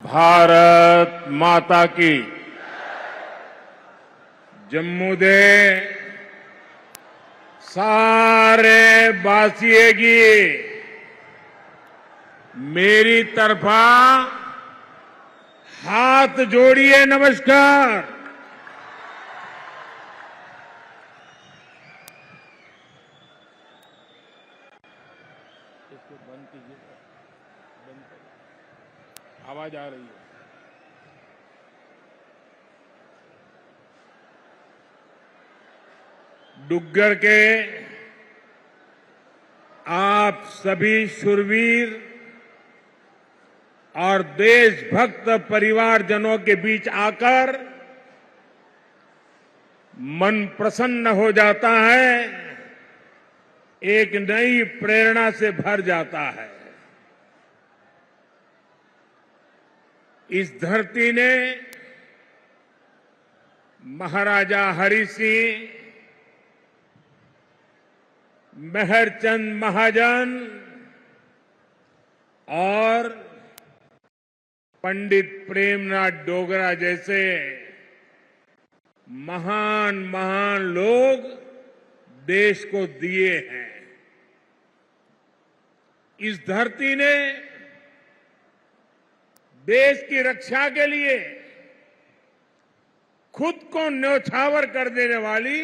भारत माता की जम्मू दे सारे वासियों की मेरी तरफा हाथ जोड़िए नमस्कार। इसको बंद कीजिए, बंद करिए, आवाज आ रही है। डुग्गर के आप सभी शूरवीर और देशभक्त परिवारजनों के बीच आकर मन प्रसन्न हो जाता है, एक नई प्रेरणा से भर जाता है। इस धरती ने महाराजा हरि सिंह, मेहरचंद महाजन और पंडित प्रेमनाथ डोगरा जैसे महान महान लोग देश को दिए हैं। इस धरती ने देश की रक्षा के लिए खुद को न्यौछावर कर देने वाली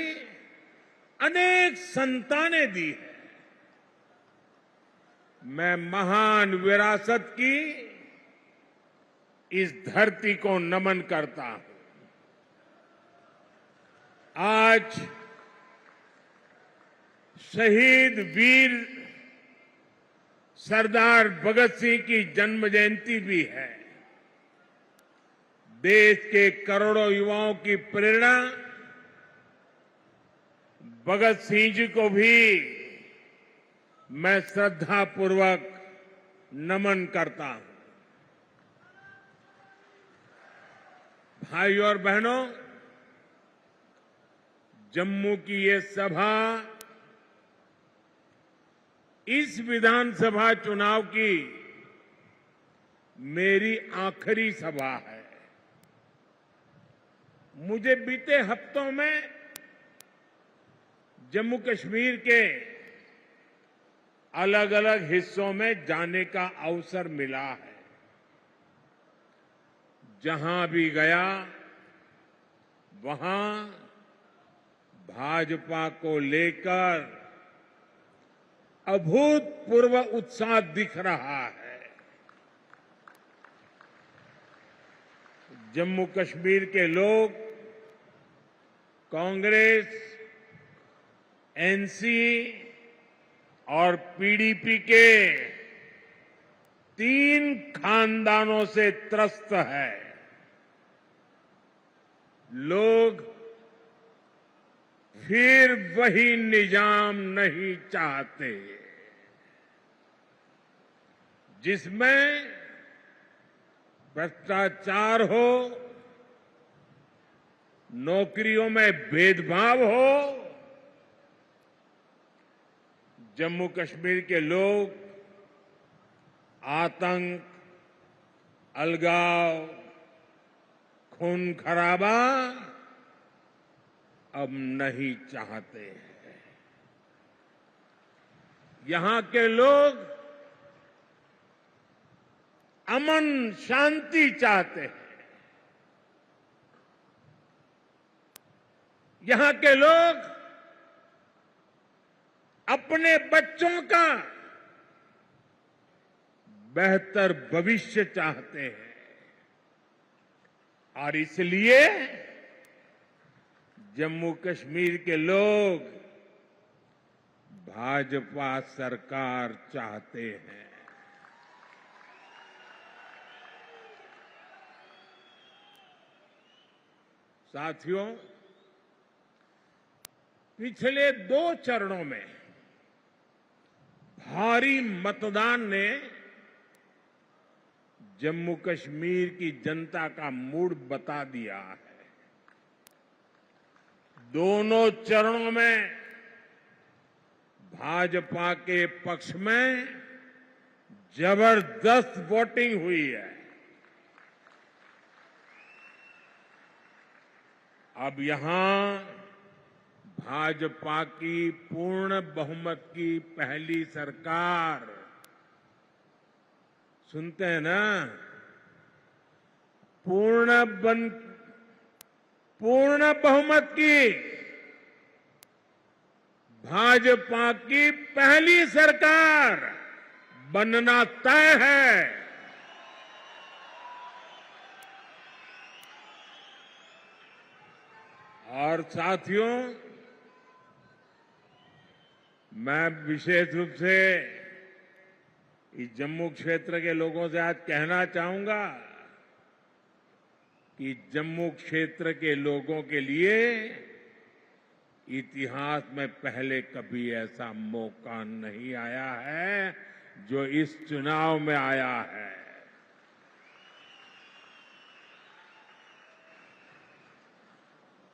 अनेक संतानें दी है। मैं महान विरासत की इस धरती को नमन करता हूं। आज शहीद वीर सरदार भगत सिंह की जन्म जयंती भी है। देश के करोड़ों युवाओं की प्रेरणा भगत सिंह जी को भी मैं श्रद्धापूर्वक नमन करता हूं। भाइयों और बहनों, जम्मू की ये सभा इस विधानसभा चुनाव की मेरी आखिरी सभा है। मुझे बीते हफ्तों में जम्मू कश्मीर के अलग अलग हिस्सों में जाने का अवसर मिला है। जहां भी गया वहां भाजपा को लेकर अभूतपूर्व उत्साह दिख रहा है। जम्मू कश्मीर के लोग कांग्रेस, एनसी और पीडीपी के 3 खानदानों से त्रस्त है। लोग फिर वही निजाम नहीं चाहते जिसमें भ्रष्टाचार हो, नौकरियों में भेदभाव हो। जम्मू कश्मीर के लोग आतंक, अलगाव, खून खराबा अब नहीं चाहते हैं। यहां के लोग अमन शांति चाहते हैं। यहां के लोग अपने बच्चों का बेहतर भविष्य चाहते हैं और इसलिए जम्मू कश्मीर के लोग भाजपा सरकार चाहते हैं। साथियों, पिछले 2 चरणों में भारी मतदान ने जम्मू कश्मीर की जनता का मूड बता दिया है। दोनों चरणों में भाजपा के पक्ष में जबरदस्त वोटिंग हुई है। अब यहां भाजपा की पूर्ण बहुमत की पहली सरकार, सुनते हैं ना, पूर्ण बहुमत की भाजपा की पहली सरकार बनना तय है। और साथियों, मैं विशेष रूप से इस जम्मू क्षेत्र के लोगों से आज कहना चाहूंगा कि जम्मू क्षेत्र के लोगों के लिए इतिहास में पहले कभी ऐसा मौका नहीं आया है जो इस चुनाव में आया है।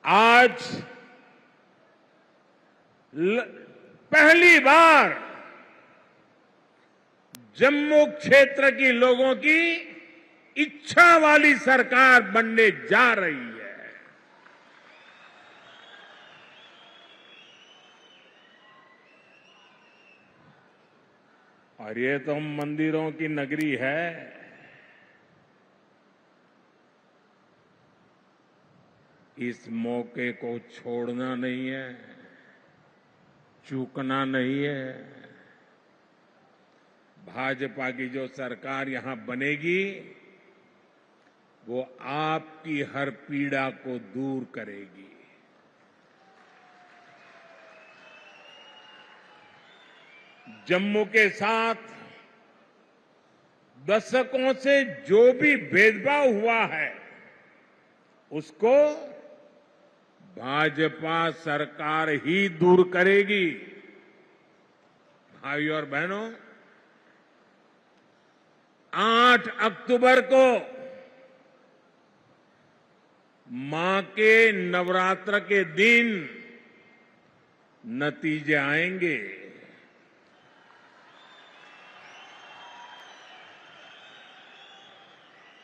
आज पहली बार जम्मू क्षेत्र की लोगों की इच्छा वाली सरकार बनने जा रही है। और ये तो मंदिरों की नगरी है। इस मौके को छोड़ना नहीं है, चूकना नहीं है। भाजपा की जो सरकार यहां बनेगी वो आपकी हर पीड़ा को दूर करेगी। जम्मू के साथ दशकों से जो भी भेदभाव हुआ है उसको भाजपा सरकार ही दूर करेगी। भाइयों और बहनों, 8 अक्टूबर को मां के नवरात्र के दिन नतीजे आएंगे।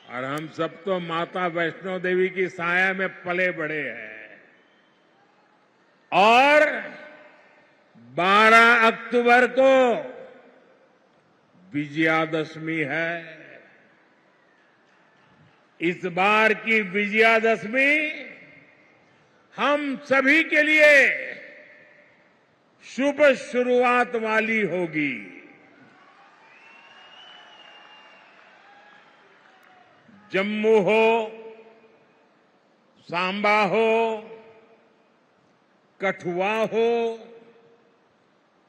और हम सब तो माता वैष्णो देवी की साया में पले बड़े हैं। और 12 अक्टूबर को विजयादशमी है। इस बार की विजयादशमी हम सभी के लिए शुभ शुरुआत वाली होगी। जम्मू हो, सांबा हो, कठुआ हो,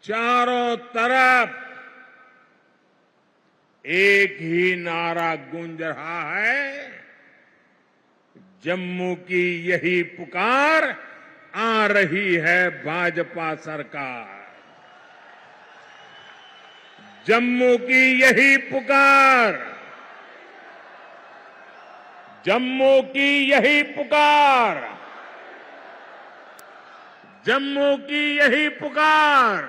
चारों तरफ एक ही नारा गूंज रहा है, जम्मू की यही पुकार, आ रही है भाजपा सरकार। जम्मू की यही पुकार, जम्मू की यही पुकार, जम्मू की यही पुकार।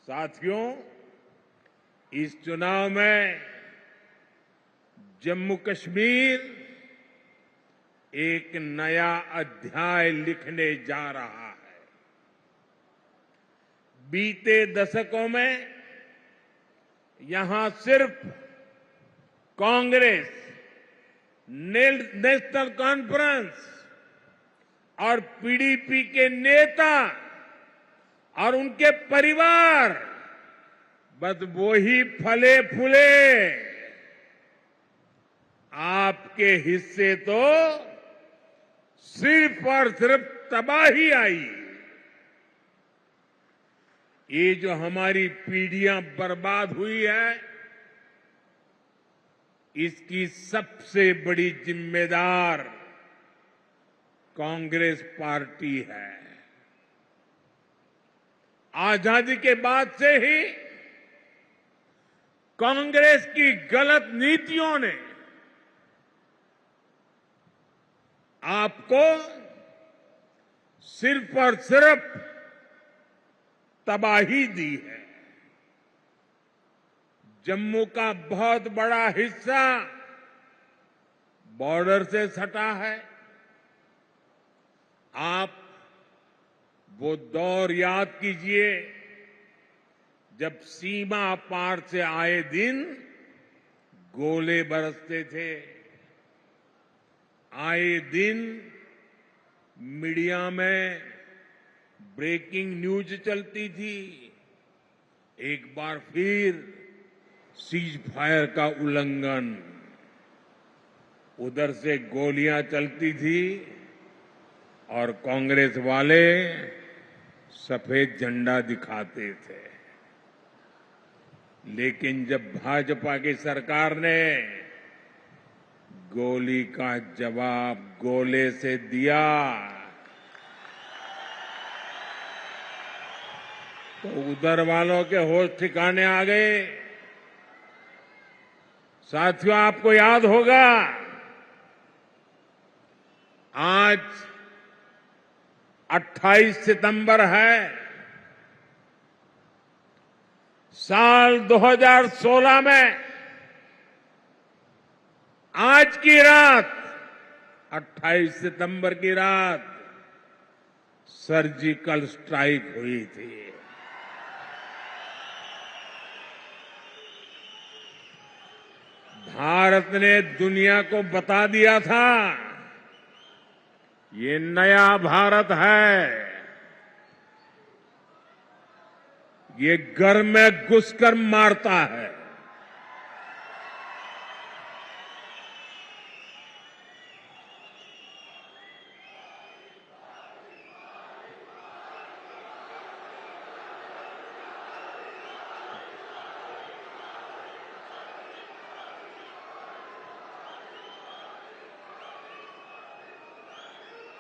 साथियों, इस चुनाव में जम्मू कश्मीर एक नया अध्याय लिखने जा रहा है। बीते दशकों में यहां सिर्फ कांग्रेस, नेशनल कॉन्फ्रेंस और पीडीपी के नेता और उनके परिवार बस वो ही फले फूले। आपके हिस्से तो सिर्फ और सिर्फ तबाही आई। ये जो हमारी पीढ़ियां बर्बाद हुई है, इसकी सबसे बड़ी जिम्मेदार कांग्रेस पार्टी है। आजादी के बाद से ही कांग्रेस की गलत नीतियों ने आपको सिर्फ और सिर्फ तबाही दी है। जम्मू का बहुत बड़ा हिस्सा बॉर्डर से सटा है। आप वो दौर याद कीजिए जब सीमा पार से आए दिन गोले बरसते थे, आए दिन मीडिया में ब्रेकिंग न्यूज चलती थी। एक बार फिर सीज फायर का उल्लंघन, उधर से गोलियां चलती थी और कांग्रेस वाले सफेद झंडा दिखाते थे। लेकिन जब भाजपा की सरकार ने गोली का जवाब गोले से दिया तो उधर वालों के होश ठिकाने आ गए। साथियों, आपको याद होगा आज 28 सितंबर है। साल 2016 में आज की रात 28 सितंबर की रात सर्जिकल स्ट्राइक हुई थी। भारत ने दुनिया को बता दिया था ये नया भारत है, ये घर में घुसकर मारता है।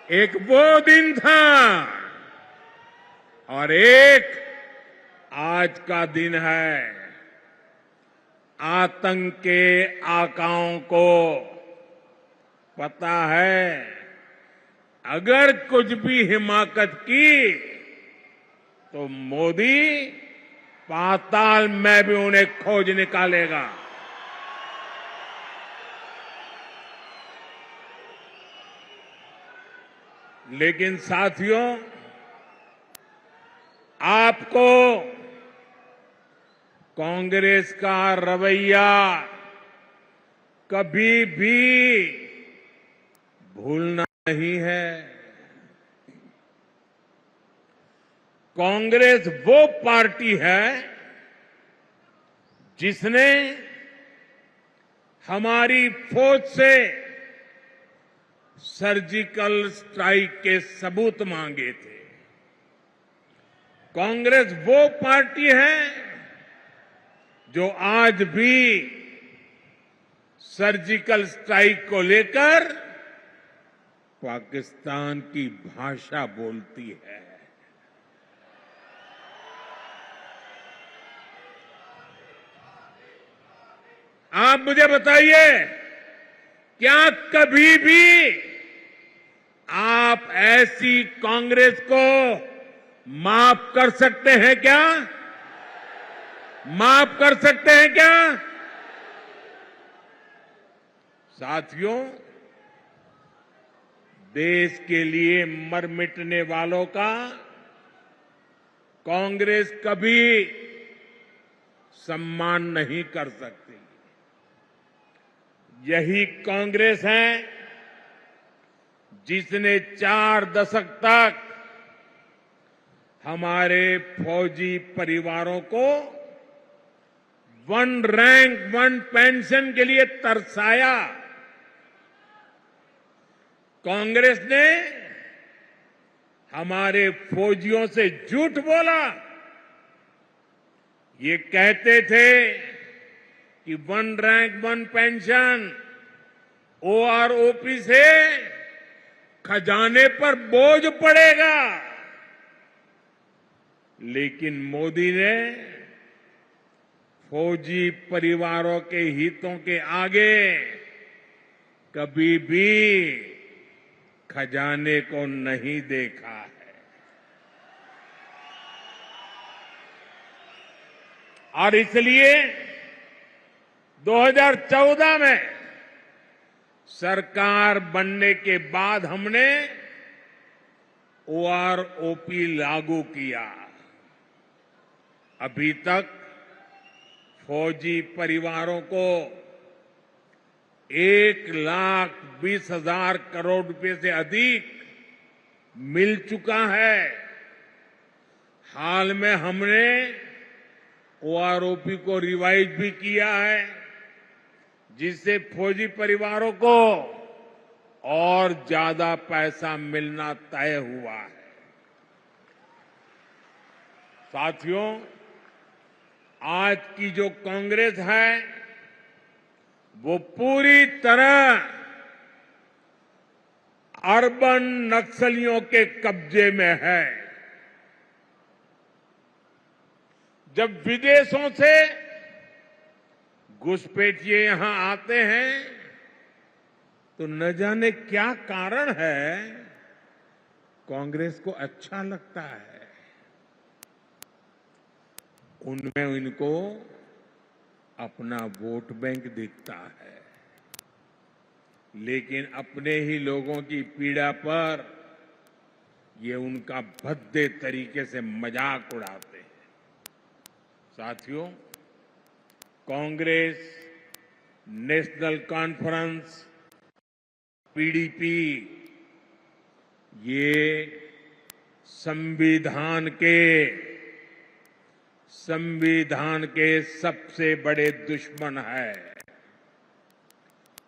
एक वो दिन था और एक आज का दिन है। आतंक के आकाओं को पता है अगर कुछ भी हिमाकत की तो मोदी पाताल में भी उन्हें खोज निकालेगा। लेकिन साथियों, आपको कांग्रेस का रवैया कभी भी भूलना नहीं है। कांग्रेस वो पार्टी है जिसने हमारी फौज से सर्जिकल स्ट्राइक के सबूत मांगे थे। कांग्रेस वो पार्टी है जो आज भी सर्जिकल स्ट्राइक को लेकर पाकिस्तान की भाषा बोलती है। आप मुझे बताइए, क्या कभी भी आप ऐसी कांग्रेस को माफ कर सकते हैं क्या? माफ कर सकते हैं क्या? साथियों, देश के लिए मर मिटने वालों का कांग्रेस कभी सम्मान नहीं कर सकती। यही कांग्रेस है जिसने 4 दशक तक हमारे फौजी परिवारों को 1 रैंक 1 पेंशन के लिए तरसाया। कांग्रेस ने हमारे फौजियों से झूठ बोला। ये कहते थे कि 1 रैंक 1 पेंशन ओआरओपी से खजाने पर बोझ पड़ेगा। लेकिन मोदी ने फौजी परिवारों के हितों के आगे कभी भी खजाने को नहीं देखा है। और इसलिए 2014 में सरकार बनने के बाद हमने ओआरओपी लागू किया। अभी तक फौजी परिवारों को 1,20,000 करोड़ रुपए से अधिक मिल चुका है। हाल में हमने ओआरओपी को रिवाइज भी किया है, जिससे फौजी परिवारों को और ज्यादा पैसा मिलना तय हुआ है। साथियों, आज की जो कांग्रेस है वो पूरी तरह अर्बन नक्सलियों के कब्जे में है। जब विदेशों से घुसपैठिए यहां आते हैं तो न जाने क्या कारण है, कांग्रेस को अच्छा लगता है। उनमें इनको अपना वोट बैंक दिखता है, लेकिन अपने ही लोगों की पीड़ा पर ये उनका भद्दे तरीके से मजाक उड़ाते हैं। साथियों, कांग्रेस, नेशनल कॉन्फ्रेंस, पीडीपी ये संविधान के सबसे बड़े दुश्मन है।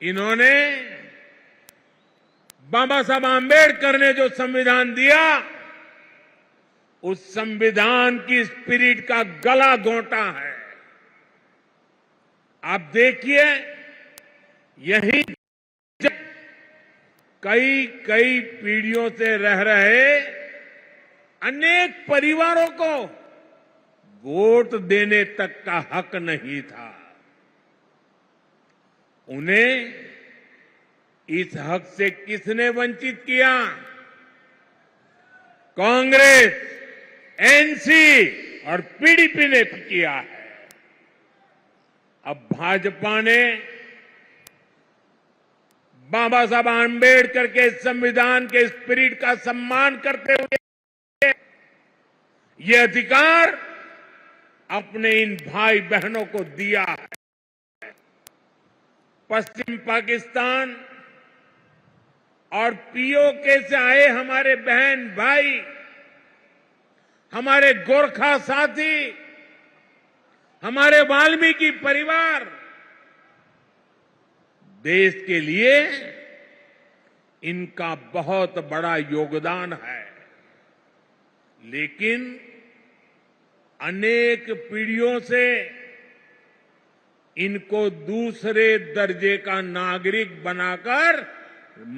इन्होंने बाबा साहब आंबेडकर ने जो संविधान दिया, उस संविधान की स्पिरिट का गला घोंटा है। आप देखिए, यही कई पीढ़ियों से रह रहे अनेक परिवारों को वोट देने तक का हक नहीं था। उन्हें इस हक से किसने वंचित किया? कांग्रेस, एनसी और पीडीपी ने किया है। अब भाजपा ने बाबा साहब आंबेडकर के संविधान के स्पिरिट का सम्मान करते हुए ये अधिकार अपने इन भाई बहनों को दिया है। पश्चिम पाकिस्तान और पीओके से आए हमारे बहन भाई, हमारे गोरखा साथी, हमारे वाल्मीकि परिवार देश के लिए इनका बहुत बड़ा योगदान है। लेकिन अनेक पीढ़ियों से इनको दूसरे दर्जे का नागरिक बनाकर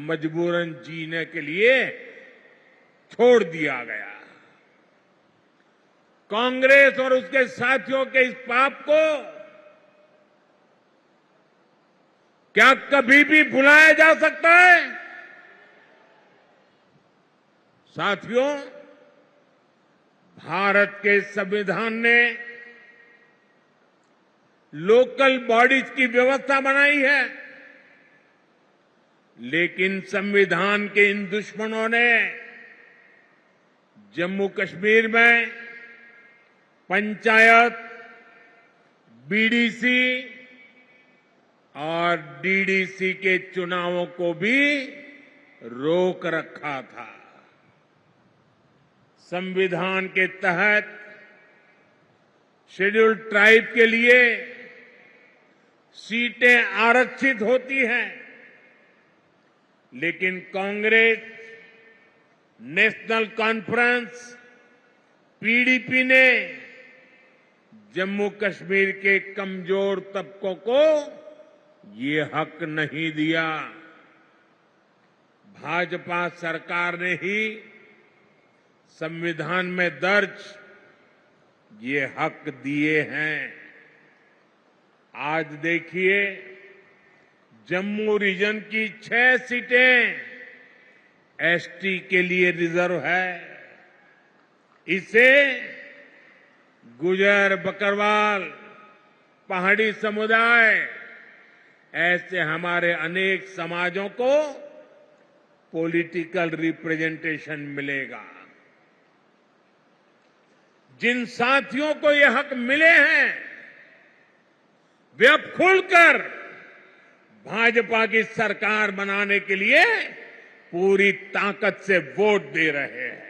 मजबूरन जीने के लिए छोड़ दिया गया। कांग्रेस और उसके साथियों के इस पाप को क्या कभी भी भुलाया जा सकता है? साथियों, भारत के संविधान ने लोकल बॉडीज की व्यवस्था बनाई है, लेकिन संविधान के इन दुश्मनों ने जम्मू कश्मीर में पंचायत, बीडीसी और डीडीसी के चुनावों को भी रोक रखा था। संविधान के तहत शेड्यूल्ड ट्राइब के लिए सीटें आरक्षित होती हैं, लेकिन कांग्रेस, नेशनल कॉन्फ्रेंस, पीडीपी ने जम्मू कश्मीर के कमजोर तबकों को ये हक नहीं दिया। भाजपा सरकार ने ही संविधान में दर्ज ये हक दिए हैं। आज देखिए, जम्मू रीजन की 6 सीटें एसटी के लिए रिजर्व है। इसे गुजर, बकरवाल, पहाड़ी समुदाय, ऐसे हमारे अनेक समाजों को पॉलिटिकल रिप्रेजेंटेशन मिलेगा। जिन साथियों को ये हक मिले हैं वे अब खुलकर भाजपा की सरकार बनाने के लिए पूरी ताकत से वोट दे रहे हैं।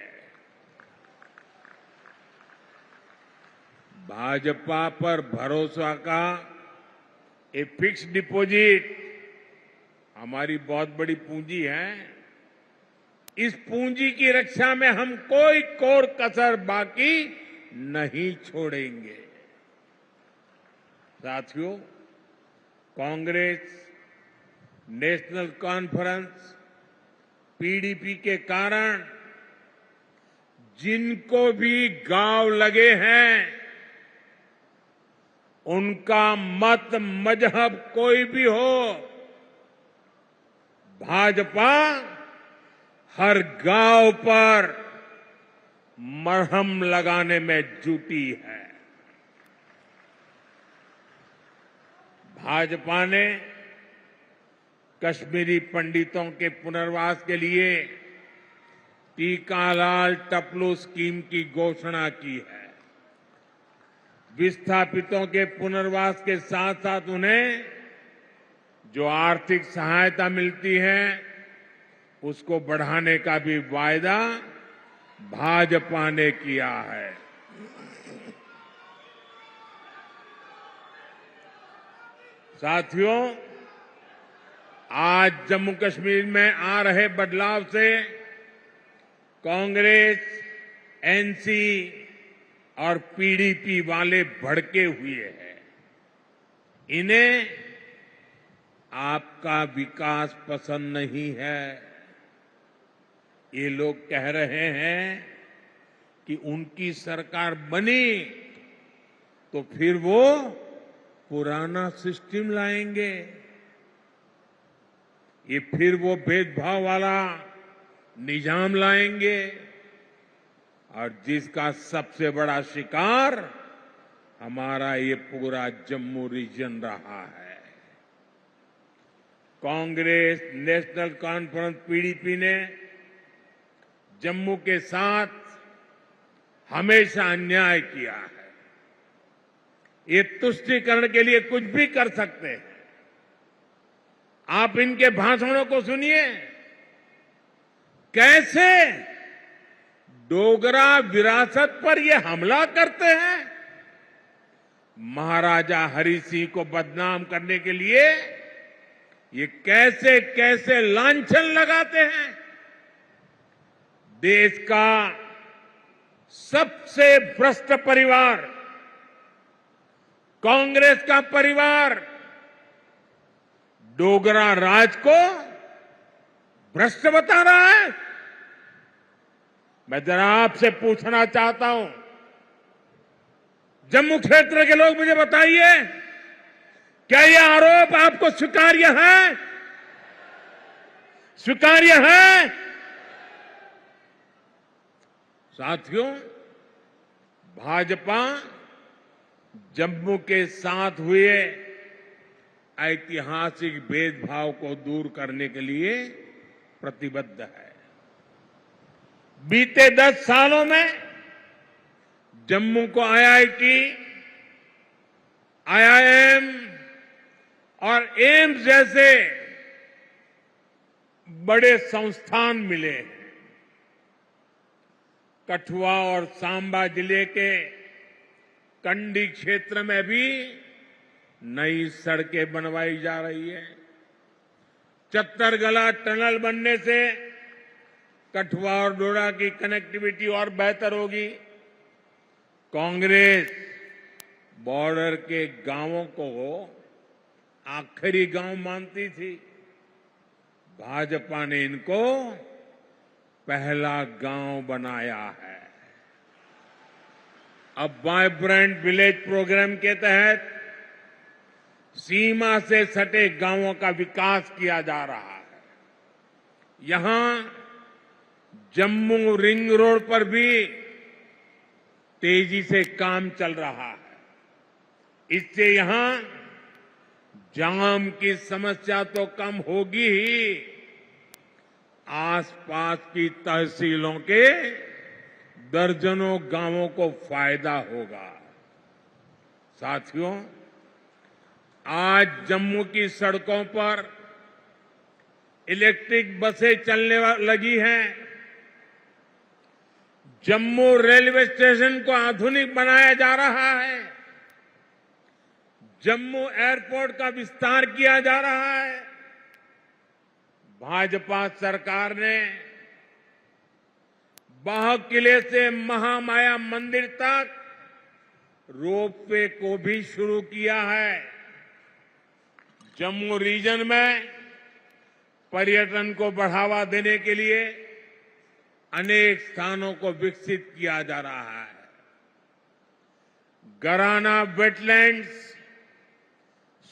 भाजपा पर भरोसा का ये फिक्स डिपॉजिट हमारी बहुत बड़ी पूंजी है। इस पूंजी की रक्षा में हम कोई कोर कसर बाकी नहीं छोड़ेंगे। साथियों, कांग्रेस, नेशनल कॉन्फ्रेंस, पीडीपी के कारण जिनको भी गांव लगे हैं उनका मत मजहब कोई भी हो, भाजपा हर गांव पर मरहम लगाने में जुटी है। भाजपा ने कश्मीरी पंडितों के पुनर्वास के लिए टीकालाल टपलू स्कीम की घोषणा की है। विस्थापितों के पुनर्वास के साथ साथ उन्हें जो आर्थिक सहायता मिलती है उसको बढ़ाने का भी वायदा भाजपा ने किया है। साथियों, आज जम्मू कश्मीर में आ रहे बदलाव से कांग्रेस, एनसी और पीडीपी वाले भड़के हुए हैं। इन्हें आपका विकास पसंद नहीं है। ये लोग कह रहे हैं कि उनकी सरकार बनी तो फिर वो पुराना सिस्टम लाएंगे। ये फिर वो भेदभाव वाला निजाम लाएंगे और जिसका सबसे बड़ा शिकार हमारा ये पूरा जम्मू रीजन रहा है। कांग्रेस, नेशनल कॉन्फ्रेंस, पीडीपी ने जम्मू के साथ हमेशा अन्याय किया है। ये तुष्टीकरण के लिए कुछ भी कर सकते हैं। आप इनके भाषणों को सुनिए, कैसे डोगरा विरासत पर ये हमला करते हैं। महाराजा हरि सिंह को बदनाम करने के लिए ये कैसे कैसे लांछन लगाते हैं। देश का सबसे भ्रष्ट परिवार कांग्रेस का परिवार डोगरा राज को भ्रष्ट बता रहा है। मैं जरा आपसे पूछना चाहता हूं, जम्मू क्षेत्र के लोग मुझे बताइए, क्या यह आरोप आपको स्वीकार्य है? स्वीकार्य है? साथियों, भाजपा जम्मू के साथ हुए ऐतिहासिक भेदभाव को दूर करने के लिए प्रतिबद्ध है। बीते 10 सालों में जम्मू को आईआईटी, आईआईएम और एम्स जैसे बड़े संस्थान मिले हैं। कठुआ और सांबा जिले के कंडी क्षेत्र में भी नई सड़कें बनवाई जा रही है। चत्तरगला टनल बनने से कठुआ और डोडा की कनेक्टिविटी और बेहतर होगी। कांग्रेस बॉर्डर के गांवों को आखिरी गांव मानती थी। भाजपा ने इनको पहला गांव बनाया है। अब वाइब्रेंट विलेज प्रोग्राम के तहत सीमा से सटे गांवों का विकास किया जा रहा है। यहां जम्मू रिंग रोड पर भी तेजी से काम चल रहा है। इससे यहां जाम की समस्या तो कम होगी ही, आसपास की तहसीलों के दर्जनों गांवों को फायदा होगा। साथियों, आज जम्मू की सड़कों पर इलेक्ट्रिक बसें चलने लगी हैं। जम्मू रेलवे स्टेशन को आधुनिक बनाया जा रहा है। जम्मू एयरपोर्ट का विस्तार किया जा रहा है। भाजपा सरकार ने बाह किले से महामाया मंदिर तक रोपवे को भी शुरू किया है। जम्मू रीजन में पर्यटन को बढ़ावा देने के लिए अनेक स्थानों को विकसित किया जा रहा है। गराना वेटलैंड्स,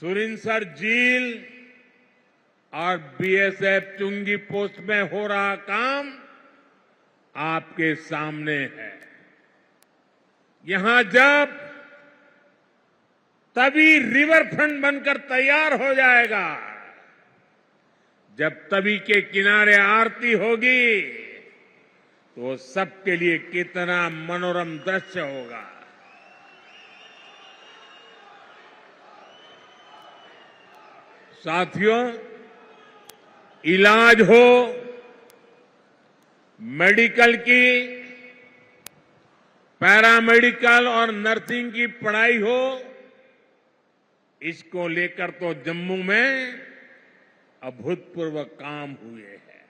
सुरिनसर झील और बीएसएफ चुंगी पोस्ट में हो रहा काम आपके सामने है। यहां जब तभी रिवर फ्रंट बनकर तैयार हो जाएगा, जब तवी के किनारे आरती होगी, तो सबके लिए कितना मनोरम दृश्य होगा। साथियों, इलाज हो, मेडिकल की, पैरामेडिकल और नर्सिंग की पढ़ाई हो, इसको लेकर तो जम्मू में अभूतपूर्व काम हुए हैं।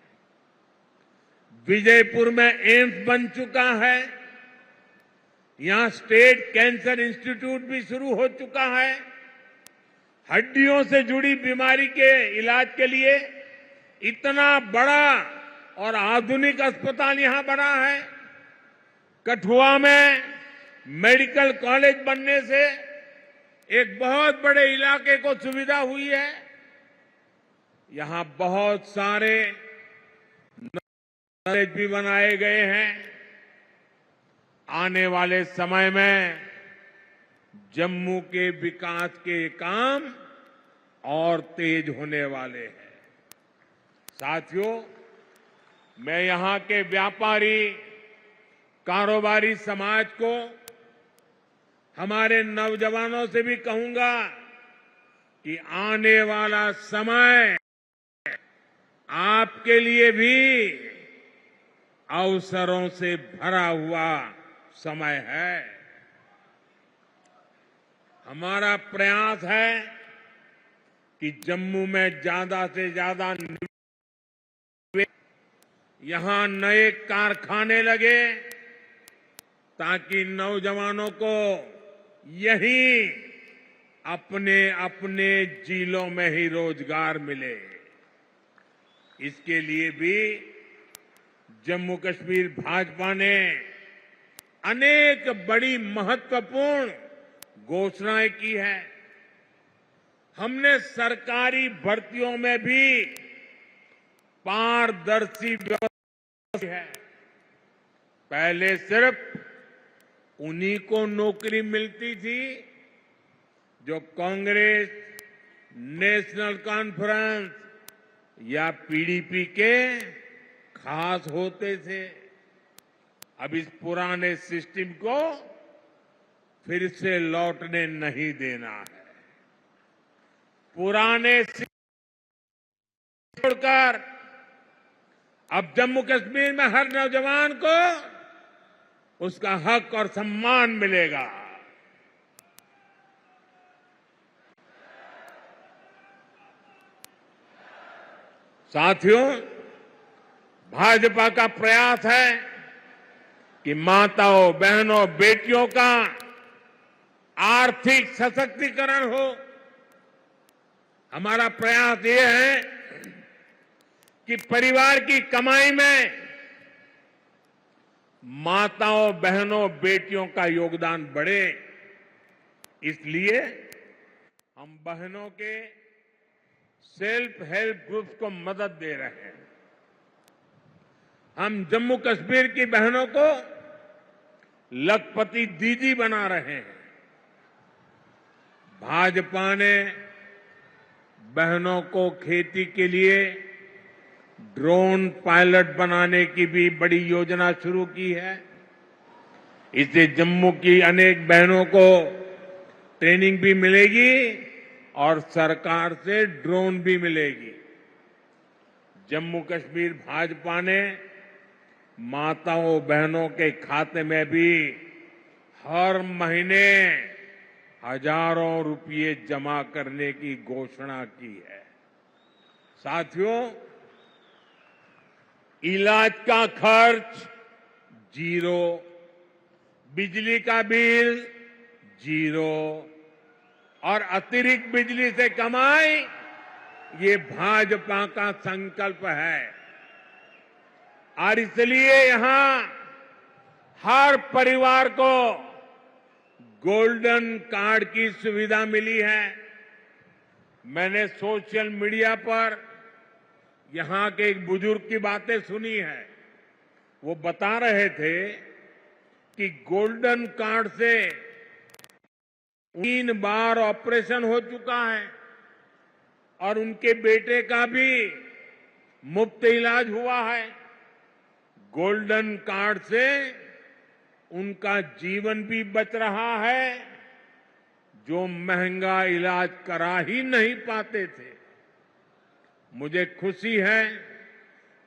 विजयपुर में एम्स बन चुका है। यहां स्टेट कैंसर इंस्टीट्यूट भी शुरू हो चुका है। हड्डियों से जुड़ी बीमारी के इलाज के लिए इतना बड़ा और आधुनिक अस्पताल यहां बना है। कठुआ में मेडिकल कॉलेज बनने से एक बहुत बड़े इलाके को सुविधा हुई है। यहां बहुत सारे कॉलेज भी बनाए गए हैं। आने वाले समय में जम्मू के विकास के काम और तेज होने वाले हैं। साथियों, मैं यहां के व्यापारी, कारोबारी समाज को, हमारे नौजवानों से भी कहूंगा कि आने वाला समय आपके लिए भी अवसरों से भरा हुआ समय है। हमारा प्रयास है कि जम्मू में ज्यादा से ज्यादा यहां नए कारखाने लगे, ताकि नौजवानों को यहीं अपने अपने जिलों में ही रोजगार मिले। इसके लिए भी जम्मू कश्मीर भाजपा ने अनेक बड़ी महत्वपूर्ण घोषणाएं की है। हमने सरकारी भर्तियों में भी पारदर्शी व्यवस्था की है। पहले सिर्फ उन्हीं को नौकरी मिलती थी जो कांग्रेस, नेशनल कॉन्फ्रेंस या पीडीपी के खास होते थे। अब इस पुराने सिस्टम को फिर से लौटने नहीं देना है। पुराने सिस्टम छोड़कर अब जम्मू कश्मीर में हर नौजवान को उसका हक और सम्मान मिलेगा। साथियों, भाजपा का प्रयास है कि माताओं, बहनों, बेटियों का आर्थिक सशक्तिकरण हो। हमारा प्रयास ये है कि परिवार की कमाई में माताओं, बहनों, बेटियों का योगदान बढ़े। इसलिए हम बहनों के सेल्फ हेल्प ग्रुप्स को मदद दे रहे हैं। हम जम्मू कश्मीर की बहनों को लखपति दीदी बना रहे हैं। भाजपा ने बहनों को खेती के लिए ड्रोन पायलट बनाने की भी बड़ी योजना शुरू की है। इससे जम्मू की अनेक बहनों को ट्रेनिंग भी मिलेगी और सरकार से ड्रोन भी मिलेगी। जम्मू कश्मीर भाजपा ने माताओं बहनों के खाते में भी हर महीने हजारों रुपये जमा करने की घोषणा की है। साथियों, इलाज का खर्च जीरो, बिजली का बिल जीरो और अतिरिक्त बिजली से कमाई, ये भाजपा का संकल्प है। और इसलिए यहां हर परिवार को गोल्डन कार्ड की सुविधा मिली है। मैंने सोशल मीडिया पर यहां के एक बुजुर्ग की बातें सुनी है। वो बता रहे थे कि गोल्डन कार्ड से 3 बार ऑपरेशन हो चुका है और उनके बेटे का भी मुफ्त इलाज हुआ है। गोल्डन कार्ड से उनका जीवन भी बच रहा है, जो महंगा इलाज करा ही नहीं पाते थे। मुझे खुशी है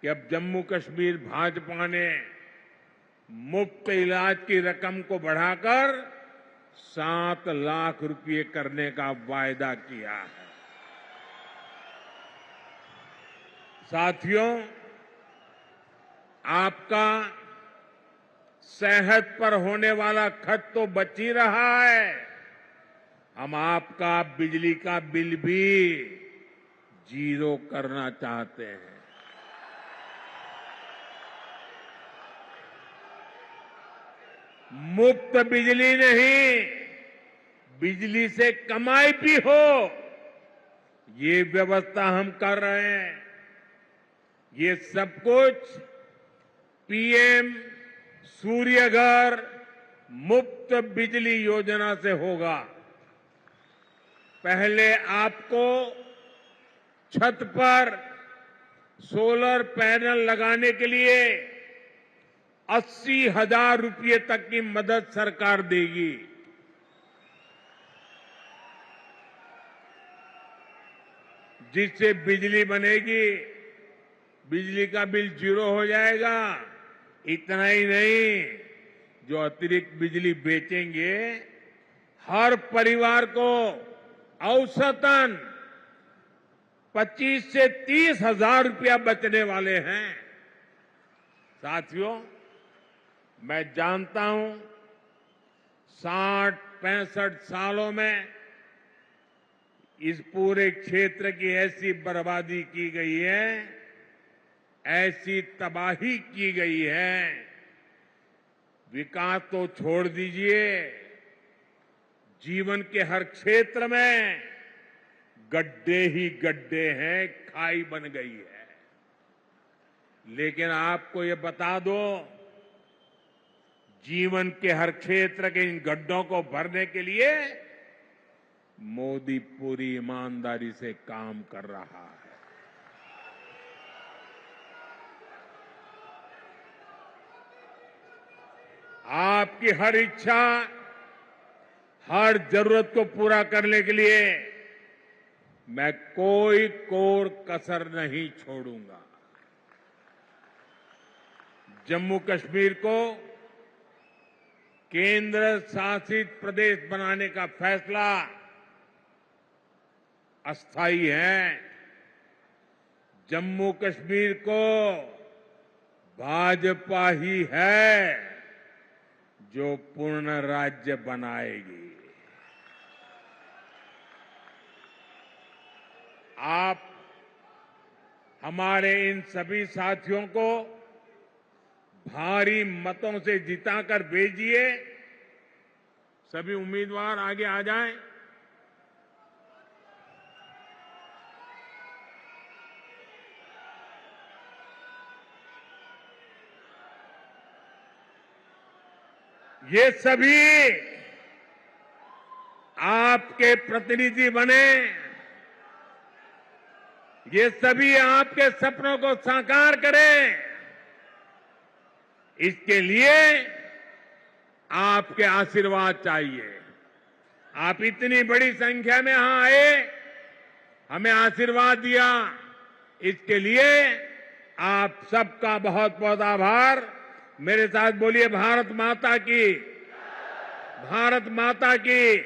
कि अब जम्मू कश्मीर भाजपा ने मुफ्त इलाज की रकम को बढ़ाकर 7 लाख रुपये करने का वायदा किया है। साथियों, आपका सेहत पर होने वाला खर्च तो बच ही रहा है। हम आपका बिजली का बिल भी जीरो करना चाहते हैं। मुफ्त बिजली नहीं, बिजली से कमाई भी हो, ये व्यवस्था हम कर रहे हैं। ये सब कुछ पीएम सूर्य घर मुफ्त बिजली योजना से होगा। पहले आपको छत पर सोलर पैनल लगाने के लिए 80,000 रुपये तक की मदद सरकार देगी। जिससे बिजली बनेगी, बिजली का बिल जीरो हो जाएगा। इतना ही नहीं, जो अतिरिक्त बिजली बेचेंगे, हर परिवार को औसतन 25 से 30 हजार रुपया बचने वाले हैं। साथियों, मैं जानता हूं 60-65 सालों में इस पूरे क्षेत्र की ऐसी बर्बादी की गई है, ऐसी तबाही की गई है, विकास तो छोड़ दीजिए, जीवन के हर क्षेत्र में गड्ढे ही गड्ढे हैं, खाई बन गई है। लेकिन आपको ये बता दो, जीवन के हर क्षेत्र के इन गड्ढों को भरने के लिए मोदी पूरी ईमानदारी से काम कर रहा है। आपकी हर इच्छा, हर जरूरत को पूरा करने के लिए मैं कोई कोर कसर नहीं छोड़ूंगा। जम्मू कश्मीर को केंद्र शासित प्रदेश बनाने का फैसला अस्थायी है। जम्मू कश्मीर को भाजपा ही है जो पूर्ण राज्य बनाएगी। आप हमारे इन सभी साथियों को भारी मतों से जिताकर भेजिए। सभी उम्मीदवार आगे आ जाएं। ये सभी आपके प्रतिनिधि बने ये सभी आपके सपनों को साकार करें, इसके लिए आपके आशीर्वाद चाहिए। आप इतनी बड़ी संख्या में यहां आए, हमें आशीर्वाद दिया, इसके लिए आप सबका बहुत बहुत आभार। मेरे साथ बोलिए भारत माता की, भारत माता की,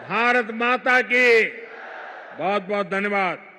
भारत माता की। बहुत बहुत धन्यवाद।